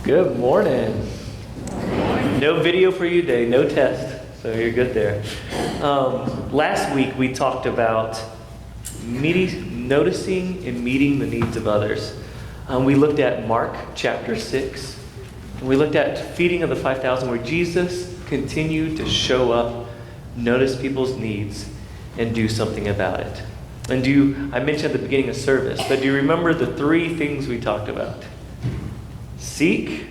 Good morning. No video for you today, no test, so you're good there. Last week we talked about noticing and meeting the needs of others. We looked at Mark chapter 6, and we looked at feeding of the 5,000 where Jesus continued to show up, notice people's needs, and do something about it. And I mentioned at the beginning of service, but do you remember the three things we talked about? Seek,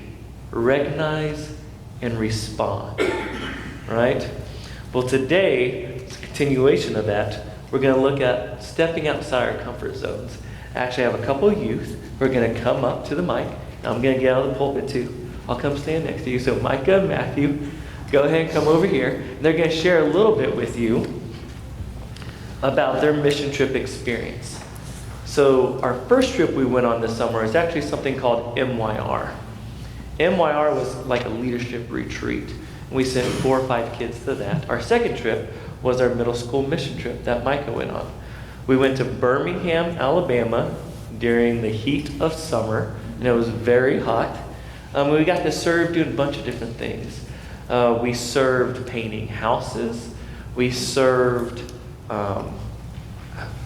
recognize, and respond. Right? Well, today, it's a continuation of that. We're going to look at stepping outside our comfort zones. Actually, I have a couple of youth who are going to come up to the mic. I'm going to get out of the pulpit too. I'll come stand next to you. So Micah and Matthew, go ahead and come over here. They're going to share a little bit with you about their mission trip experience. So our first trip we went on this summer is actually something called MYR. MYR was like a leadership retreat. We sent 4 or 5 kids to that. Our second trip was our middle school mission trip that Micah went on. We went to Birmingham, Alabama during the heat of summer, and it was very hot. We got to serve doing a bunch of different things. We served painting houses. We served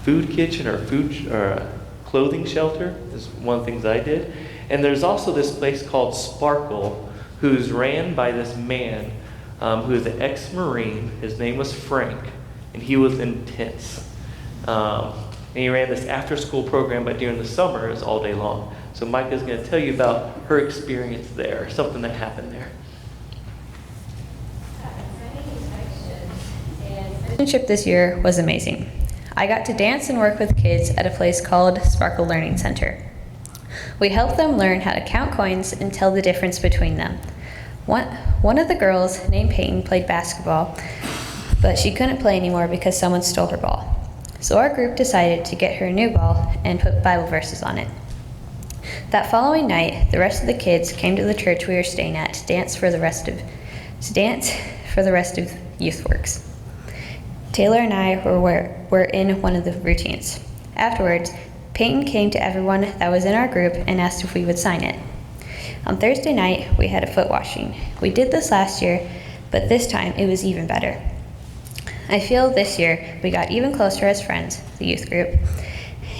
food kitchen or clothing shelter is one of the things I did. And there's also this place called Sparkle, who's ran by this man who is an ex-Marine. His name was Frank, and he was intense. And he ran this after-school program, but during the summer, it was all day long. So Micah's going to tell you about her experience there, something that happened there. Mission trip this year was amazing. I got to dance and work with kids at a place called Sparkle Learning Center. We helped them learn how to count coins and tell the difference between them. One of the girls, named Peyton, played basketball, but she couldn't play anymore because someone stole her ball. So our group decided to get her a new ball and put Bible verses on it. That following night, the rest of the kids came to the church we were staying at to dance for the rest of Youth Works. Taylor and I were in one of the routines. Afterwards, Peyton came to everyone that was in our group and asked if we would sign it. On Thursday night, we had a foot washing. We did this last year, but this time it was even better. I feel this year we got even closer as friends, the youth group,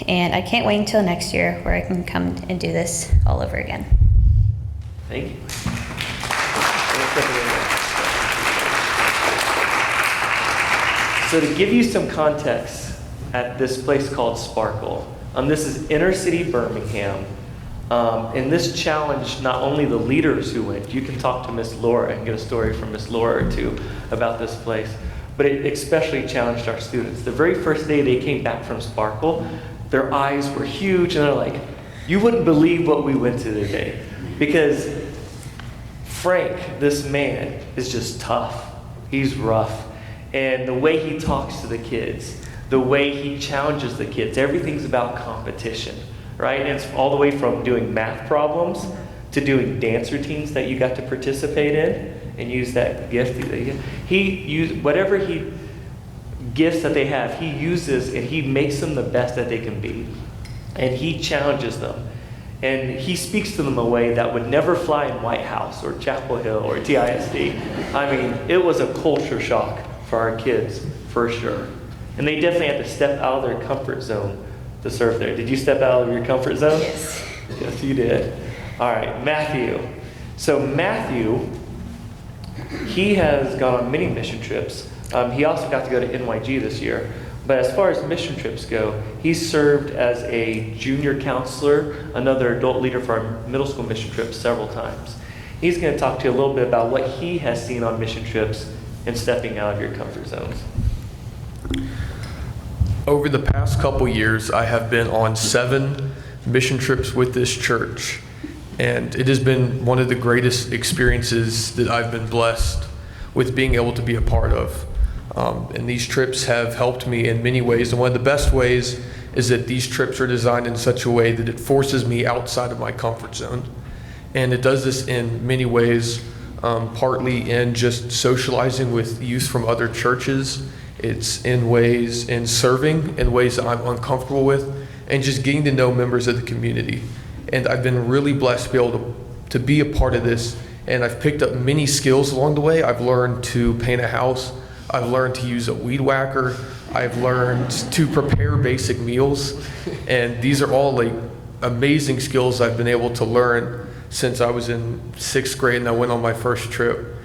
and I can't wait until next year where I can come and do this all over again. Thank you. So to give you some context at this place called Sparkle, this is inner city Birmingham, and this challenged not only the leaders who went. You can talk to Miss Laura and get a story from Miss Laura or two about this place, but it especially challenged our students. The very first day they came back from Sparkle, their eyes were huge, and they're like, you wouldn't believe what we went to today. Because Frank, this man, is just tough. He's rough. And the way he talks to the kids, the way he challenges the kids, everything's about competition, right? And it's all the way from doing math problems to doing dance routines that you got to participate in and use that gift. Whatever gifts that they have, he uses and he makes them the best that they can be. And he challenges them. And he speaks to them in a way that would never fly in White House or Chapel Hill or TISD. I mean, it was a culture shock for our kids, for sure. And they definitely had to step out of their comfort zone to serve there. Did you step out of your comfort zone? Yes. Yes, you did. All right, Matthew. So Matthew, he has gone on many mission trips. He also got to go to NYG this year. But as far as mission trips go, he served as a junior counselor, another adult leader for our middle school mission trips several times. He's going to talk to you a little bit about what he has seen on mission trips and stepping out of your comfort zones. Over the past couple years, I have been on 7 mission trips with this church, and it has been one of the greatest experiences that I've been blessed with being able to be a part of. And these trips have helped me in many ways, and one of the best ways is that these trips are designed in such a way that it forces me outside of my comfort zone. And it does this in many ways, partly in just socializing with youth from other churches. It's in serving in ways that I'm uncomfortable with, and just getting to know members of the community. And I've been really blessed to be able to to be a part of this. And I've picked up many skills along the way. I've learned to paint a house. I've learned to use a weed whacker. I've learned to prepare basic meals. And these are all like amazing skills I've been able to learn since I was in 6th grade and I went on my first trip.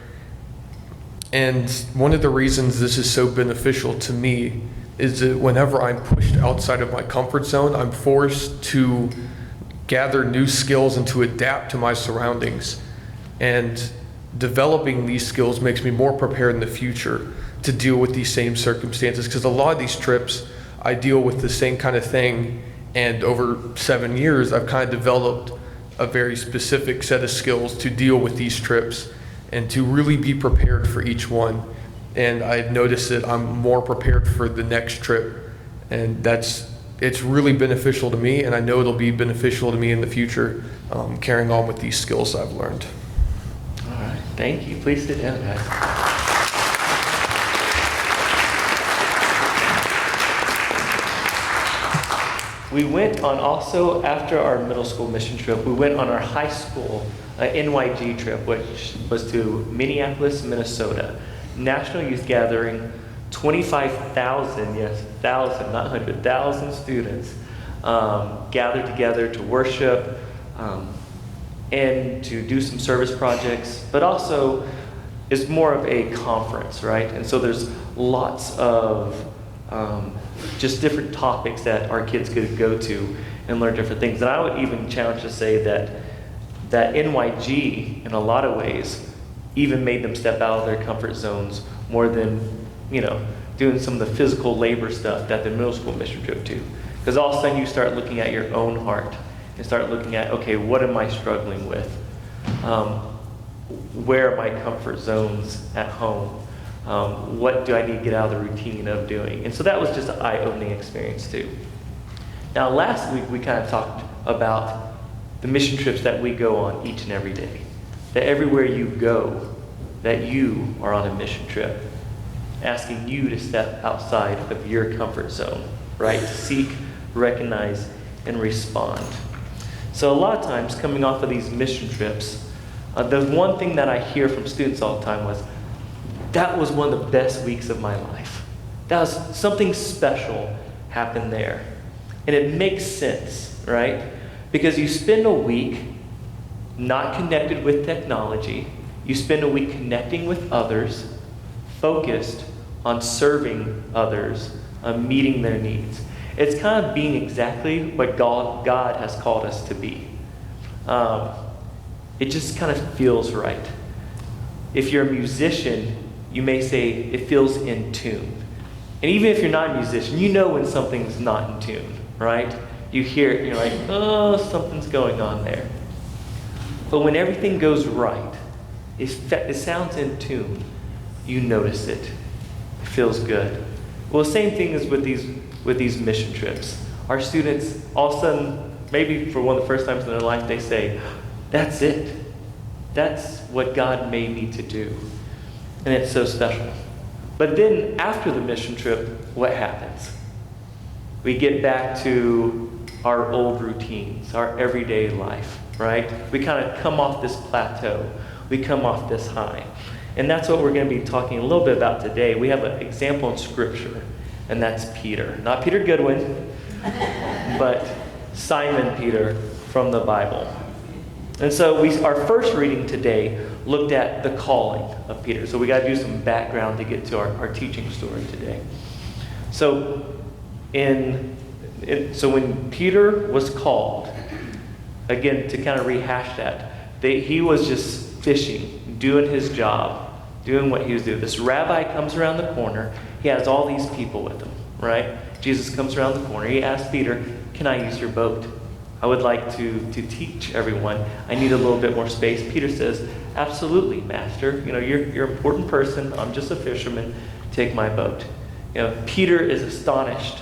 And one of the reasons this is so beneficial to me is that whenever I'm pushed outside of my comfort zone, I'm forced to gather new skills and to adapt to my surroundings. And developing these skills makes me more prepared in the future to deal with these same circumstances, because a lot of these trips I deal with the same kind of thing, and over 7 years I've kind of developed a very specific set of skills to deal with these trips and to really be prepared for each one. And I've noticed that I'm more prepared for the next trip, and it's really beneficial to me, and I know it'll be beneficial to me in the future, carrying on with these skills I've learned. All right, thank you. Please sit down, guys. We went on also, after our middle school mission trip, we went on our high school NYG trip, which was to Minneapolis, Minnesota. National Youth Gathering, 25,000, yes, 1,000, not 100,000 students gathered together to worship and to do some service projects, but also it's more of a conference, right? And so there's lots of just different topics that our kids could go to and learn different things. And I would even challenge to say that NYG, in a lot of ways, even made them step out of their comfort zones more than, doing some of the physical labor stuff that the middle school mission trip do. Because all of a sudden you start looking at your own heart and start looking at, okay, what am I struggling with? Where are my comfort zones at home? What do I need to get out of the routine of doing? And so that was just an eye-opening experience too. Now last week we kind of talked about the mission trips that we go on each and every day. That everywhere you go, that you are on a mission trip, asking you to step outside of your comfort zone, right? To seek, recognize, and respond. So a lot of times coming off of these mission trips, the one thing that I hear from students all the time was, that was one of the best weeks of my life. That was something special happened there. And it makes sense, right? Because you spend a week not connected with technology. You spend a week connecting with others, focused on serving others, on meeting their needs. It's kind of being exactly what God has called us to be. It just kind of feels right. If you're a musician, you may say it feels in tune. And even if you're not a musician, you know when something's not in tune, right? You hear it and you're like, oh, something's going on there. But when everything goes right, it sounds in tune, you notice it. It feels good. Well, the same thing is with these mission trips. Our students, all of a sudden, maybe for one of the first times in their life, they say, that's it. That's what God made me to do. And it's so special. But then after the mission trip, what happens? We get back to our old routines, our everyday life, right? We kind of come off this plateau. We come off this high. And that's what we're going to be talking a little bit about today. We have an example in Scripture, and that's Peter. Not Peter Goodwin, but Simon Peter from the Bible. And so our first reading today looked at the calling of Peter. So we got to do some background to get to our teaching story today. So when Peter was called, again, to kind of rehash that, he was just fishing, doing his job, doing what he was doing. This rabbi comes around the corner. He has all these people with him, right? Jesus comes around the corner. He asks Peter, can I use your boat? I would like to teach everyone. I need a little bit more space. Peter says, absolutely, master. You're an important person. I'm just a fisherman. Take my boat. Peter is astonished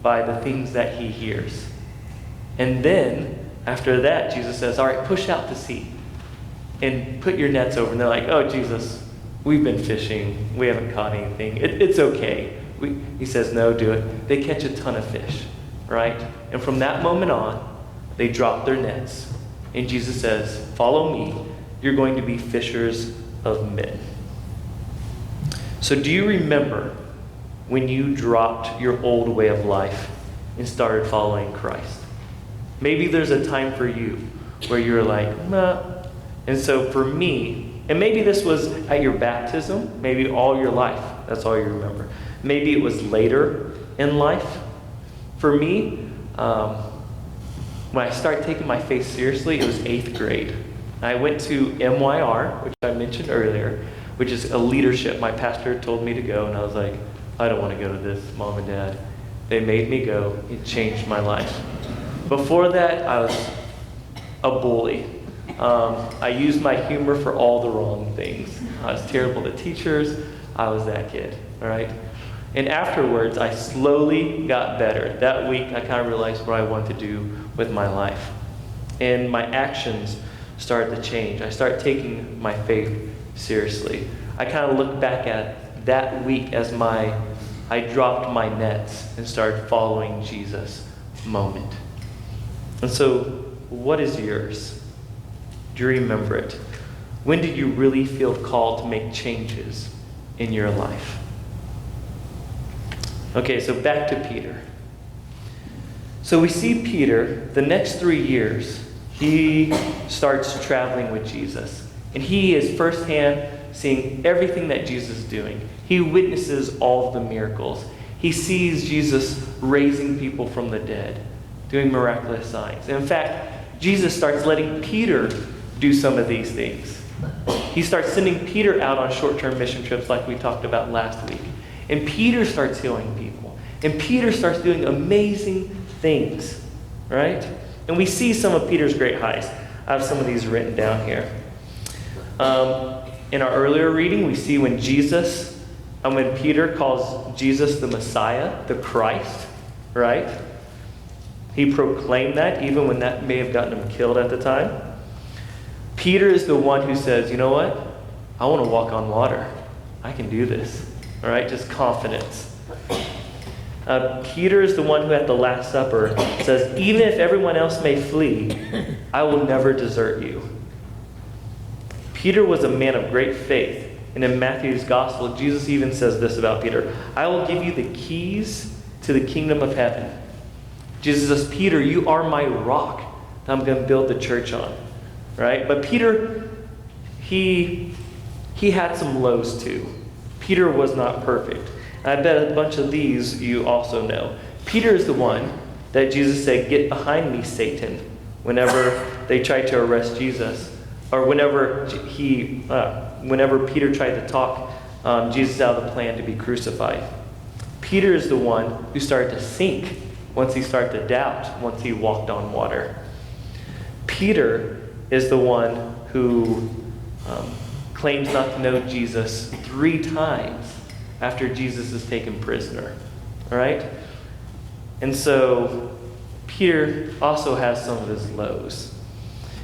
by the things that he hears. And then, after that, Jesus says, all right, push out to sea and put your nets over. And they're like, oh, Jesus, we've been fishing. We haven't caught anything. It's okay. He says, no, do it. They catch a ton of fish, right? And from that moment on, they drop their nets And Jesus says, follow me. You're going to be fishers of men. So do you remember when you dropped your old way of life and started following Christ? Maybe there's a time for you where you're like, nah. And so for me, and maybe this was at your baptism, maybe all your life, that's all you remember. Maybe it was later in life. For me, when I started taking my faith seriously, it was 8th grade. I went to MYR, which I mentioned earlier, which is a leadership. My pastor told me to go, and I was like, I don't want to go to this, Mom and Dad. They made me go. It changed my life. Before that, I was a bully. I used my humor for all the wrong things. I was terrible to teachers. I was that kid, all right? And afterwards, I slowly got better. That week, I kind of realized what I wanted to do with my life. And my actions started to change. I started taking my faith seriously. I kind of look back at that week as I dropped my nets and started following Jesus moment. And so, what is yours? Do you remember it? When did you really feel called to make changes in your life? Okay, so back to Peter. So we see Peter, the next 3 years, he starts traveling with Jesus. And he is firsthand seeing everything that Jesus is doing. He witnesses all of the miracles. He sees Jesus raising people from the dead, doing miraculous signs. And in fact, Jesus starts letting Peter do some of these things. He starts sending Peter out on short-term mission trips like we talked about last week. And Peter starts healing people. And Peter starts doing amazing things, right? And we see some of Peter's great highs. I have some of these written down here. In our earlier reading, we see when Peter calls Jesus the Messiah, the Christ, right? He proclaimed that even when that may have gotten him killed at the time. Peter is the one who says, you know what? I want to walk on water. I can do this. All right, just confidence. Peter is the one who at the Last Supper says, even if everyone else may flee, I will never desert you. Peter was a man of great faith. And in Matthew's gospel, Jesus even says this about Peter, I will give you the keys to the kingdom of heaven. Jesus says, Peter, you are my rock that I'm going to build the church on. Right? But Peter, he had some lows too. Peter was not perfect. And I bet a bunch of these you also know. Peter is the one that Jesus said, get behind me, Satan, whenever they tried to arrest Jesus. Or whenever Peter tried to talk Jesus out of the plan to be crucified. Peter is the one who started to sink once he started to doubt, once he walked on water. Peter is the one who claims not to know Jesus 3 times after Jesus is taken prisoner. All right? And so Peter also has some of his lows.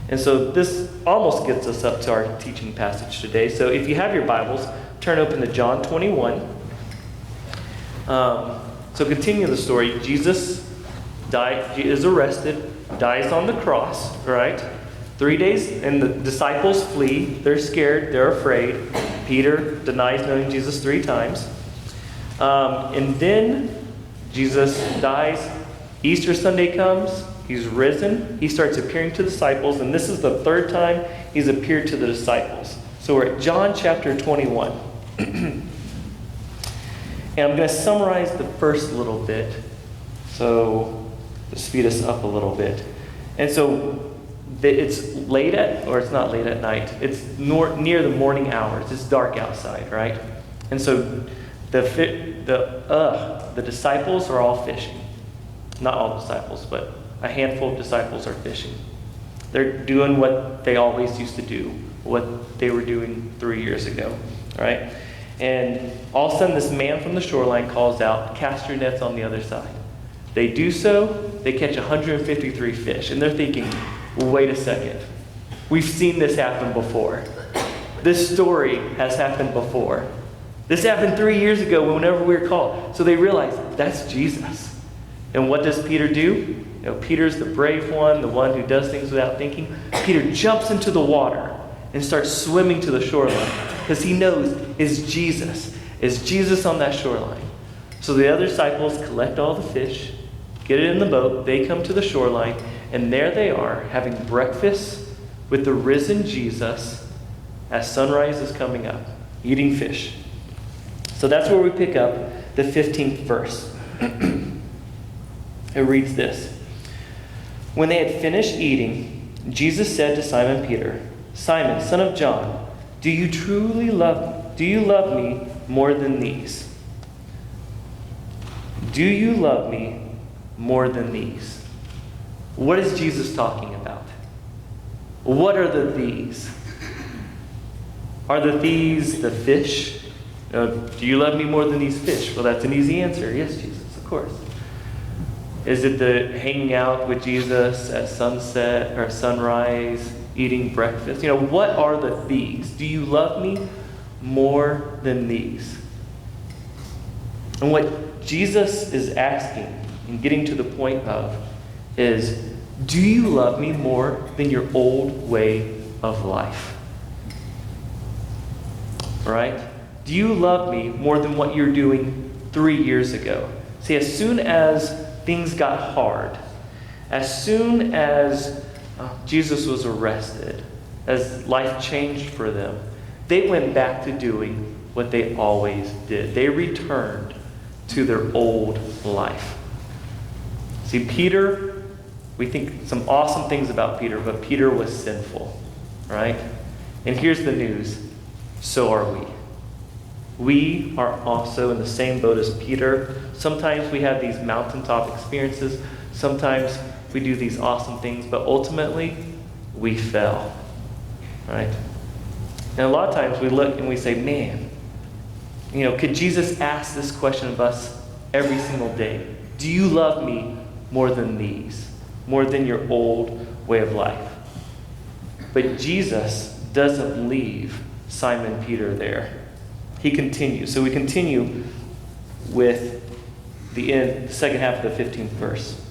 And so this almost gets us up to our teaching passage today. So if you have your Bibles, turn open to John 21. So continue the story. Jesus is arrested, dies on the cross, right? 3 days, and the disciples flee. They're scared. They're afraid. Peter denies knowing Jesus 3 times. And then Jesus dies. Easter Sunday comes. He's risen. He starts appearing to disciples. And this is the 3rd time he's appeared to the disciples. So we're at John chapter 21. And I'm going to summarize the first little bit. So to speed us up a little bit. And so it's it's not late at night. It's near the morning hours. It's dark outside, right? And so the disciples are all fishing. Not all disciples, but a handful of disciples are fishing. They're doing what they always used to do, what they were doing 3 years ago, all right? And all of a sudden, this man from the shoreline calls out, cast your nets on the other side. They do so. They catch 153 fish. And they're thinking, wait a second. We've seen this happen before. This story has happened before. This happened 3 years ago whenever we were called. So they realize, that's Jesus. And what does Peter do? Peter's the brave one, the one who does things without thinking. Peter jumps into the water and starts swimming to the shoreline because he knows is Jesus on that shoreline. So the other disciples collect all the fish, get it in the boat, they come to the shoreline, and there they are having breakfast with the risen Jesus as sunrise is coming up, eating fish. So that's where we pick up the 15th verse. It reads this. When they had finished eating, Jesus said to Simon Peter, "Simon, son of John, do you love me more than these?" Do you love me more than these? What is Jesus talking about? What are the these? Are the these the fish? Do you love me more than these fish? Well, that's an easy answer. Yes, Jesus, of course. Is it the hanging out with Jesus at sunset or sunrise, eating breakfast? What are the these? Do you love me more than these? And what Jesus is asking and getting to the point of is, do you love me more than your old way of life? Right? Do you love me more than what you're doing 3 years ago? See, as soon as things got hard, as soon as Jesus was arrested, as life changed for them, they went back to doing what they always did. They returned to their old life. See, Peter, we think some awesome things about Peter, but Peter was sinful, right? And here's the news. So are we. We are also in the same boat as Peter. Sometimes we have these mountaintop experiences. Sometimes we do these awesome things, but ultimately we fell, right? And a lot of times we look and we say, man, could Jesus ask this question of us every single day? Do you love me more than these? More than your old way of life? But Jesus doesn't leave Simon Peter there. He continues. So we continue with the second half of the 15th verse.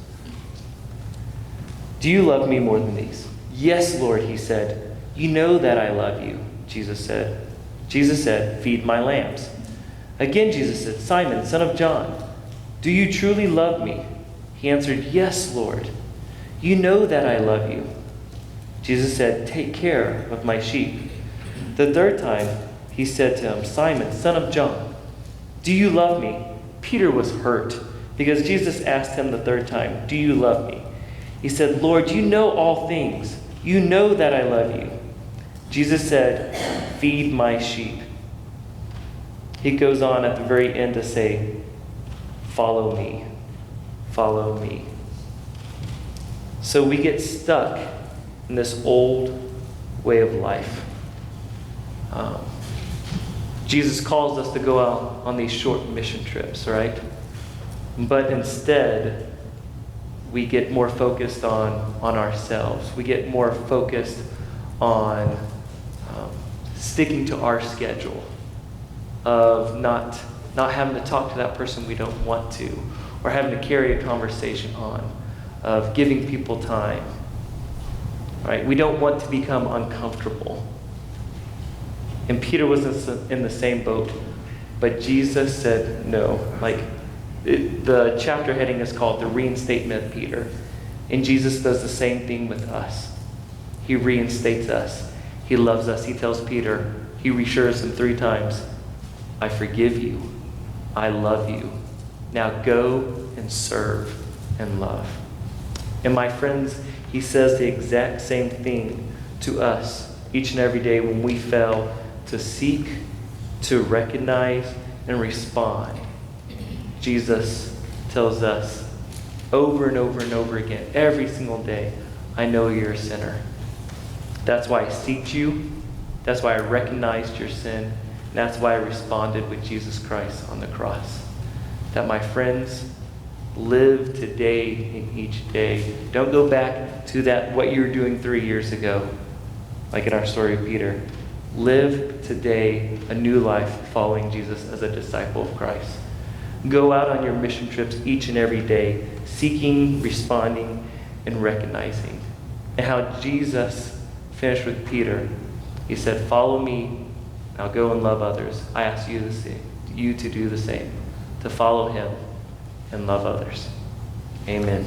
Do you love me more than these? Yes, Lord, he said. You know that I love you, Jesus said. Jesus said, feed my lambs. Again, Jesus said, Simon, son of John, do you truly love me? He answered, yes, Lord. You know that I love you. Jesus said, take care of my sheep. The third time, he said to him, Simon, son of John, do you love me? Peter was hurt because Jesus asked him the third time, do you love me? He said, Lord, you know all things. You know that I love you. Jesus said, feed my sheep. He goes on at the very end to say, follow me, follow me. So we get stuck in this old way of life. Jesus calls us to go out on these short mission trips, right? But instead, we get more focused on ourselves. We get more focused on sticking to our schedule of not having to talk to that person we don't want to, or having to carry a conversation on, of giving people time, right? We don't want to become uncomfortable. And Peter was in the same boat, but Jesus said no. The chapter heading is called The Reinstatement of Peter. And Jesus does the same thing with us. He reinstates us. He loves us. He tells Peter, he reassures him 3 times, I forgive you. I love you. Now go and serve and love. And my friends, he says the exact same thing to us each and every day when we fail to seek, to recognize, and respond. Jesus tells us over and over and over again, every single day, I know you're a sinner. That's why I seeked you. That's why I recognized your sin. And that's why I responded with Jesus Christ on the cross. That, my friends, live today in each day. Don't go back to what you were doing 3 years ago, like in our story of Peter. Live today a new life following Jesus as a disciple of Christ. Go out on your mission trips each and every day, seeking, responding, and recognizing. And how Jesus finished with Peter. He said, follow me, I'll go and love others. I ask you to do the same, to follow him and love others. Amen.